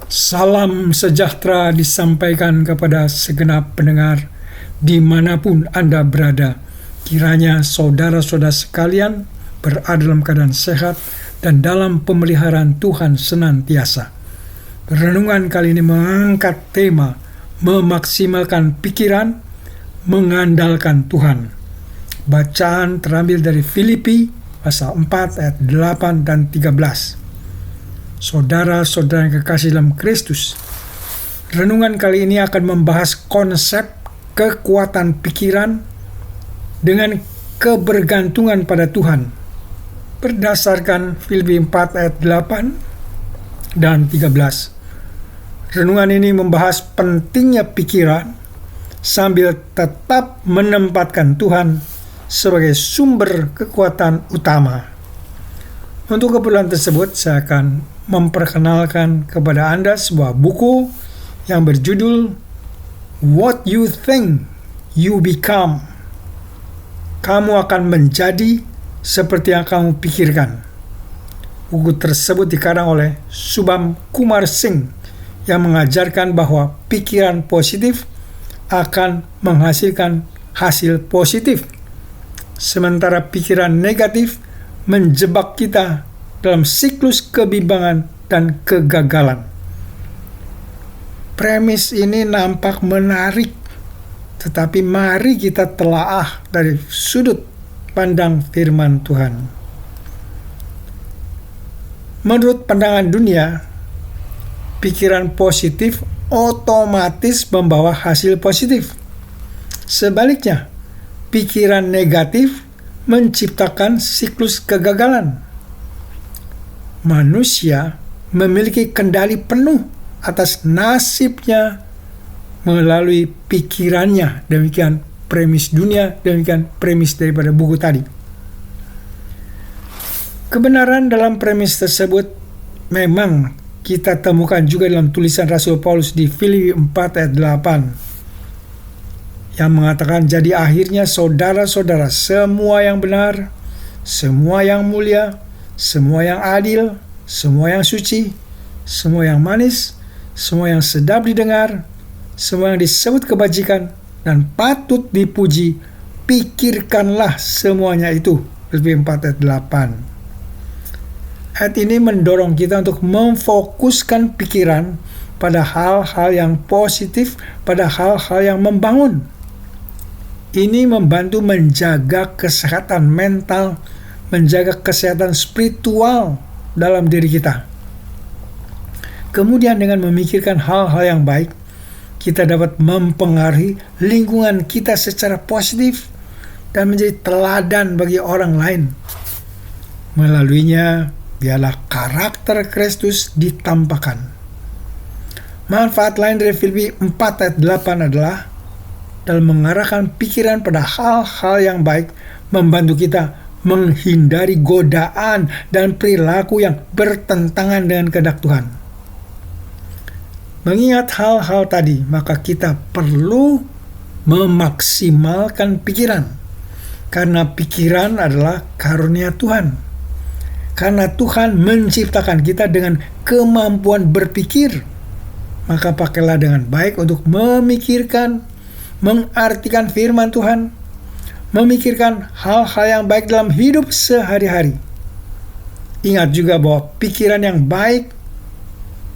Salam sejahtera disampaikan kepada segenap pendengar dimanapun Anda berada. Kiranya saudara-saudara sekalian berada dalam keadaan sehat dan dalam pemeliharaan Tuhan senantiasa. Renungan kali ini mengangkat tema memaksimalkan pikiran, mengandalkan Tuhan. Bacaan terambil dari Filipi pasal 4 ayat 8 dan 13. Saudara-saudara yang kekasih dalam Kristus, renungan kali ini akan membahas konsep kekuatan pikiran dengan kebergantungan pada Tuhan berdasarkan Filipi 4 ayat 8 dan 13. Renungan ini membahas pentingnya pikiran sambil tetap menempatkan Tuhan sebagai sumber kekuatan utama. Untuk keperluan tersebut, saya akan memperkenalkan kepada Anda sebuah buku yang berjudul What You Think You Become. Kamu akan menjadi seperti yang kamu pikirkan. Buku tersebut dikarang oleh Subham Kumar Singh yang mengajarkan bahwa pikiran positif akan menghasilkan hasil positif, sementara pikiran negatif menjebak kita dalam siklus kebimbangan dan kegagalan. Premis ini nampak menarik, tetapi mari kita telaah dari sudut pandang firman Tuhan. Menurut pandangan dunia, pikiran positif otomatis membawa hasil positif. Sebaliknya, pikiran negatif menciptakan siklus kegagalan. Manusia memiliki kendali penuh atas nasibnya melalui pikirannya. Demikian premis dunia, demikian premis daripada buku tadi. Kebenaran dalam premis tersebut memang kita temukan juga dalam tulisan Rasul Paulus di Filipi 4 ayat 8 yang mengatakan, jadi akhirnya saudara-saudara, semua yang benar, semua yang mulia, semua yang adil, semua yang suci, semua yang manis, semua yang sedap didengar, semua yang disebut kebajikan dan patut dipuji, pikirkanlah semuanya itu. Filipi 4 ayat 8. Ayat ini mendorong kita untuk memfokuskan pikiran pada hal-hal yang positif, pada hal-hal yang membangun. Ini membantu menjaga kesehatan mental, menjaga kesehatan spiritual dalam diri kita. Kemudian dengan memikirkan hal-hal yang baik, kita dapat mempengaruhi lingkungan kita secara positif dan menjadi teladan bagi orang lain. Melaluinya, biarlah karakter Kristus ditampakkan. Manfaat lain dari Filipi 4 ayat 8 adalah dalam mengarahkan pikiran pada hal-hal yang baik, membantu kita menghindari godaan dan perilaku yang bertentangan dengan kehendak Tuhan. Mengingat hal-hal tadi, maka kita perlu memaksimalkan pikiran, karena pikiran adalah karunia Tuhan. Karena Tuhan menciptakan kita dengan kemampuan berpikir, maka pakailah dengan baik untuk memikirkan, mengartikan firman Tuhan, memikirkan hal-hal yang baik dalam hidup sehari-hari. Ingat juga bahwa pikiran yang baik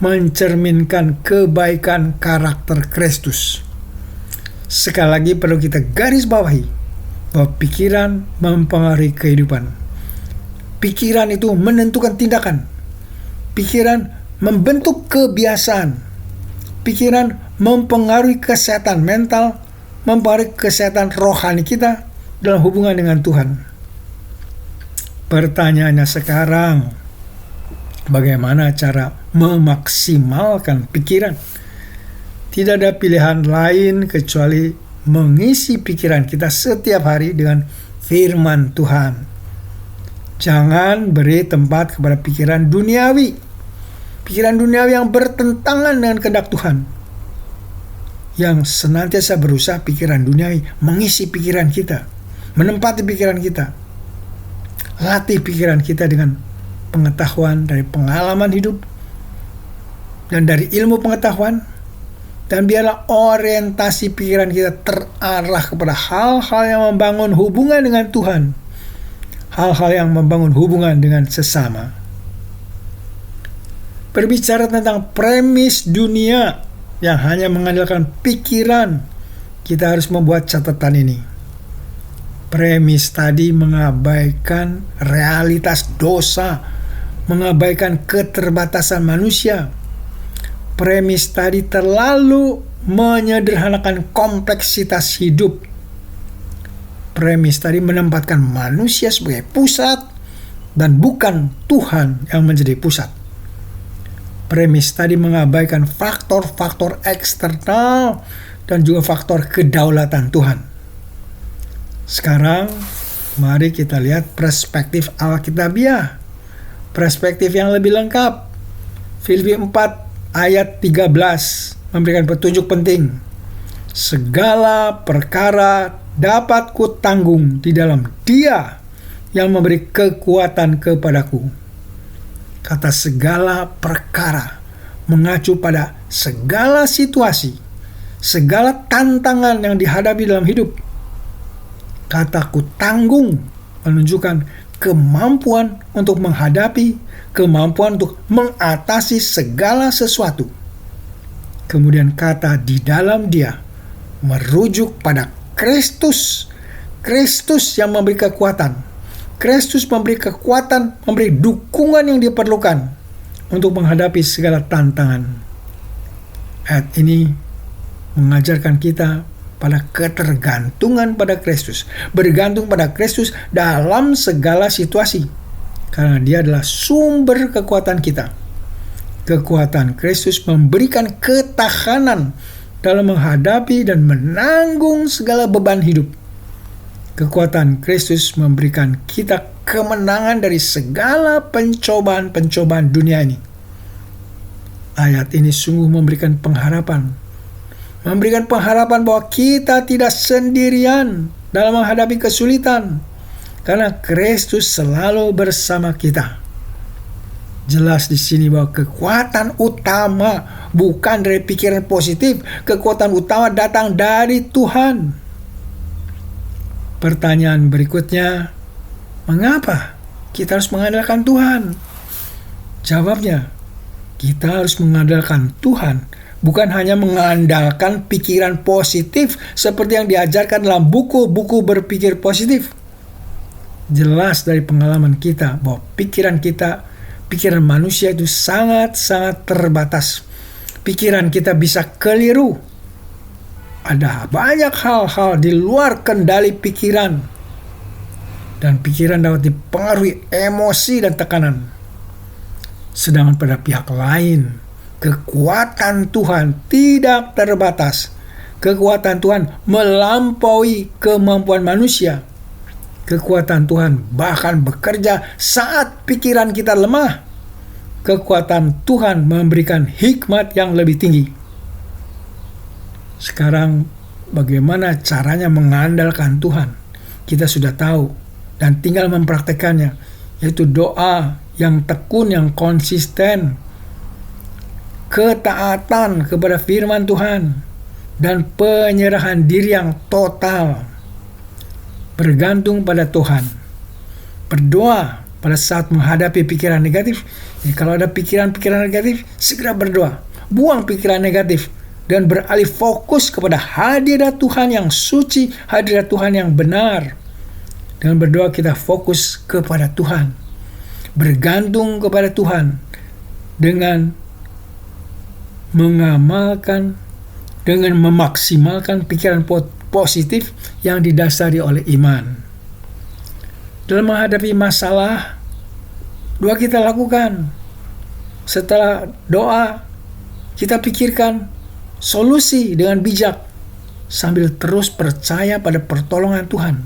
mencerminkan kebaikan karakter Kristus. Sekali lagi perlu kita garis bawahi bahwa pikiran mempengaruhi kehidupan. Pikiran itu menentukan tindakan. Pikiran membentuk kebiasaan. Pikiran mempengaruhi kesehatan mental, mempengaruhi kesehatan rohani kita dalam hubungan dengan Tuhan. Pertanyaannya sekarang, bagaimana cara memaksimalkan pikiran? Tidak ada pilihan lain kecuali mengisi pikiran kita setiap hari dengan firman Tuhan. Jangan beri tempat kepada pikiran duniawi. Pikiran duniawi yang bertentangan dengan kehendak Tuhan, yang senantiasa berusaha pikiran duniawi mengisi pikiran kita, menempati pikiran kita. Latih pikiran kita dengan pengetahuan dari pengalaman hidup, dan dari ilmu pengetahuan, dan biarlah orientasi pikiran kita terarah kepada hal-hal yang membangun hubungan dengan Tuhan, hal-hal yang membangun hubungan dengan sesama. Berbicara tentang premis dunia yang hanya mengandalkan pikiran, kita harus membuat catatan ini. Premis tadi mengabaikan realitas dosa, mengabaikan keterbatasan manusia. Premis tadi terlalu menyederhanakan kompleksitas hidup. Premis tadi menempatkan manusia sebagai pusat dan bukan Tuhan yang menjadi pusat. Premis tadi mengabaikan faktor-faktor eksternal dan juga faktor kedaulatan Tuhan. Sekarang, mari kita lihat perspektif Alkitabiah, perspektif yang lebih lengkap. Filipi 4 ayat 13 memberikan petunjuk penting. Segala perkara dapat kutanggung di dalam Dia yang memberi kekuatan kepadaku. Kata segala perkara mengacu pada segala situasi, segala tantangan yang dihadapi dalam hidup. Kataku tanggung menunjukkan kemampuan untuk menghadapi, kemampuan untuk mengatasi segala sesuatu. Kemudian kata di dalam Dia merujuk pada Kristus. Kristus yang memberi kekuatan. Kristus memberi kekuatan, memberi dukungan yang diperlukan untuk menghadapi segala tantangan. Ayat ini mengajarkan kita pada ketergantungan pada Kristus, bergantung pada Kristus dalam segala situasi, karena Dia adalah sumber kekuatan kita. Kekuatan Kristus memberikan ketahanan dalam menghadapi dan menanggung segala beban hidup. Kekuatan Kristus memberikan kita kemenangan dari segala pencobaan-pencobaan dunia ini. Ayat ini sungguh memberikan pengharapan bahwa kita tidak sendirian dalam menghadapi kesulitan, karena Kristus selalu bersama kita. Jelas di sini bahwa kekuatan utama bukan dari pikiran positif, kekuatan utama datang dari Tuhan. Pertanyaan berikutnya, mengapa kita harus mengandalkan Tuhan? Jawabnya, kita harus mengandalkan Tuhan, bukan hanya mengandalkan pikiran positif seperti yang diajarkan dalam buku-buku berpikir positif. Jelas dari pengalaman kita bahwa pikiran manusia itu sangat-sangat terbatas. Pikiran kita bisa keliru. Ada banyak hal-hal di luar kendali pikiran. Dan pikiran dapat dipengaruhi emosi dan tekanan. Sedangkan pada pihak lain, kekuatan Tuhan tidak terbatas. Kekuatan Tuhan melampaui kemampuan manusia. Kekuatan Tuhan bahkan bekerja saat pikiran kita lemah. Kekuatan Tuhan memberikan hikmat yang lebih tinggi. Sekarang bagaimana caranya mengandalkan Tuhan? Kita sudah tahu dan tinggal mempraktekannya, yaitu doa yang tekun, yang konsisten, ketaatan kepada firman Tuhan, dan penyerahan diri yang total. Bergantung pada Tuhan. Berdoa pada saat menghadapi pikiran negatif. Jadi kalau ada pikiran-pikiran negatif, segera berdoa. Buang pikiran negatif dan beralih fokus kepada hadirat Tuhan yang suci, hadirat Tuhan yang benar. Dengan berdoa kita fokus kepada Tuhan. Bergantung kepada Tuhan dengan mengamalkan, dengan memaksimalkan pikiran positif yang didasari oleh iman. Dalam menghadapi masalah, doa kita lakukan. Setelah doa, kita pikirkan solusi dengan bijak sambil terus percaya pada pertolongan Tuhan.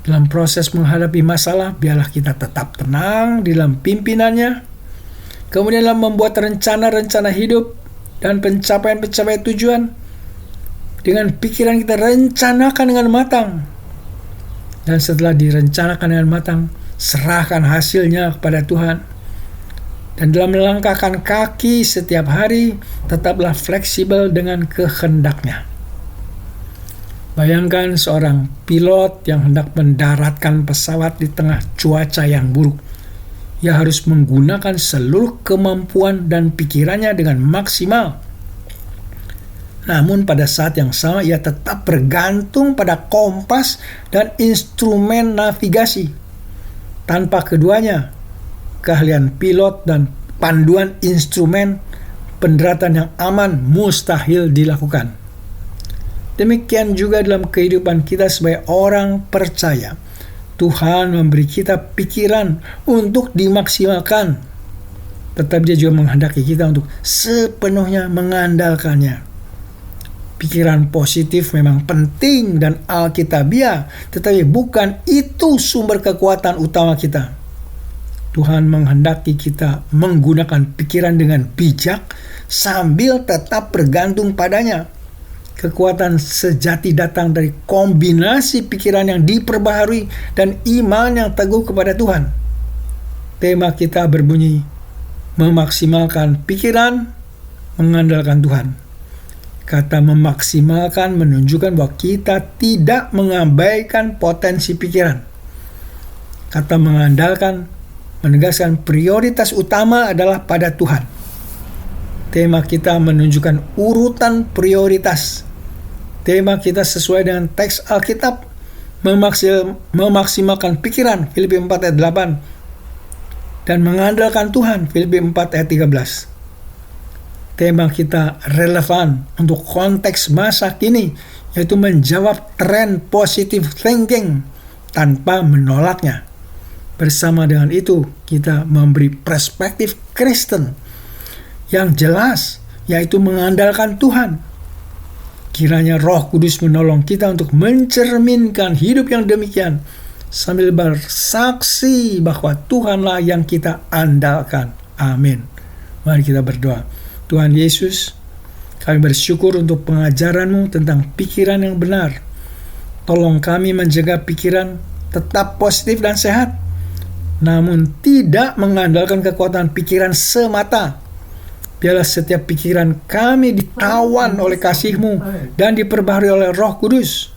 Dalam proses menghadapi masalah, biarlah kita tetap tenang di dalam pimpinannya. Kemudian dalam membuat rencana-rencana hidup dan pencapaian-pencapaian tujuan, dengan pikiran kita rencanakan dengan matang. Dan setelah direncanakan dengan matang, serahkan hasilnya kepada Tuhan. Dan dalam melangkahkan kaki setiap hari, tetaplah fleksibel dengan kehendaknya. Bayangkan seorang pilot yang hendak mendaratkan pesawat di tengah cuaca yang buruk. Ia harus menggunakan seluruh kemampuan dan pikirannya dengan maksimal. Namun pada saat yang sama ia tetap bergantung pada kompas dan instrumen navigasi. Tanpa keduanya, keahlian pilot dan panduan instrumen pendaratan yang aman mustahil dilakukan. Demikian juga dalam kehidupan kita sebagai orang percaya. Tuhan memberi kita pikiran untuk dimaksimalkan, tetapi Dia juga menghendaki kita untuk sepenuhnya mengandalkannya. Pikiran positif memang penting dan alkitabiah, tetapi bukan itu sumber kekuatan utama kita. Tuhan menghendaki kita menggunakan pikiran dengan bijak sambil tetap bergantung padanya. Kekuatan sejati datang dari kombinasi pikiran yang diperbaharui dan iman yang teguh kepada Tuhan. Tema kita berbunyi, memaksimalkan pikiran, mengandalkan Tuhan. Kata memaksimalkan menunjukkan bahwa kita tidak mengabaikan potensi pikiran. Kata mengandalkan menegaskan prioritas utama adalah pada Tuhan. Tema kita menunjukkan urutan prioritas. Tema kita sesuai dengan teks Alkitab, memaksimalkan pikiran, Filipi 4 ayat 8, dan mengandalkan Tuhan, Filipi 4 ayat 13. Tema kita relevan untuk konteks masa kini, yaitu menjawab tren positive thinking tanpa menolaknya. Bersama dengan itu, kita memberi perspektif Kristen yang jelas, yaitu mengandalkan Tuhan. Kiranya Roh Kudus menolong kita untuk mencerminkan hidup yang demikian, sambil bersaksi bahwa Tuhanlah yang kita andalkan. Amin. Mari kita berdoa. Tuhan Yesus, kami bersyukur untuk pengajaran-Mu tentang pikiran yang benar. Tolong kami menjaga pikiran tetap positif dan sehat, namun tidak mengandalkan kekuatan pikiran semata. Biarlah setiap pikiran kami ditawan oleh kasih-Mu dan diperbaharui oleh Roh Kudus.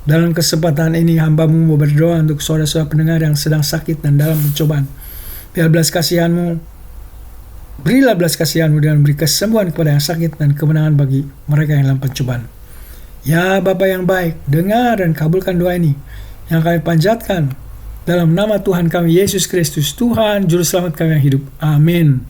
Dalam kesempatan ini hamba-Mu mau berdoa untuk saudara-saudara pendengar yang sedang sakit dan dalam pencobaan. Biar berilah belas kasihan-Mu dan beri kesembuhan kepada yang sakit dan kemenangan bagi mereka yang dalam pencobaan. Ya Bapa yang baik, dengar dan kabulkan doa ini yang kami panjatkan dalam nama Tuhan kami Yesus Kristus, Tuhan Juru Selamat kami yang hidup. Amin.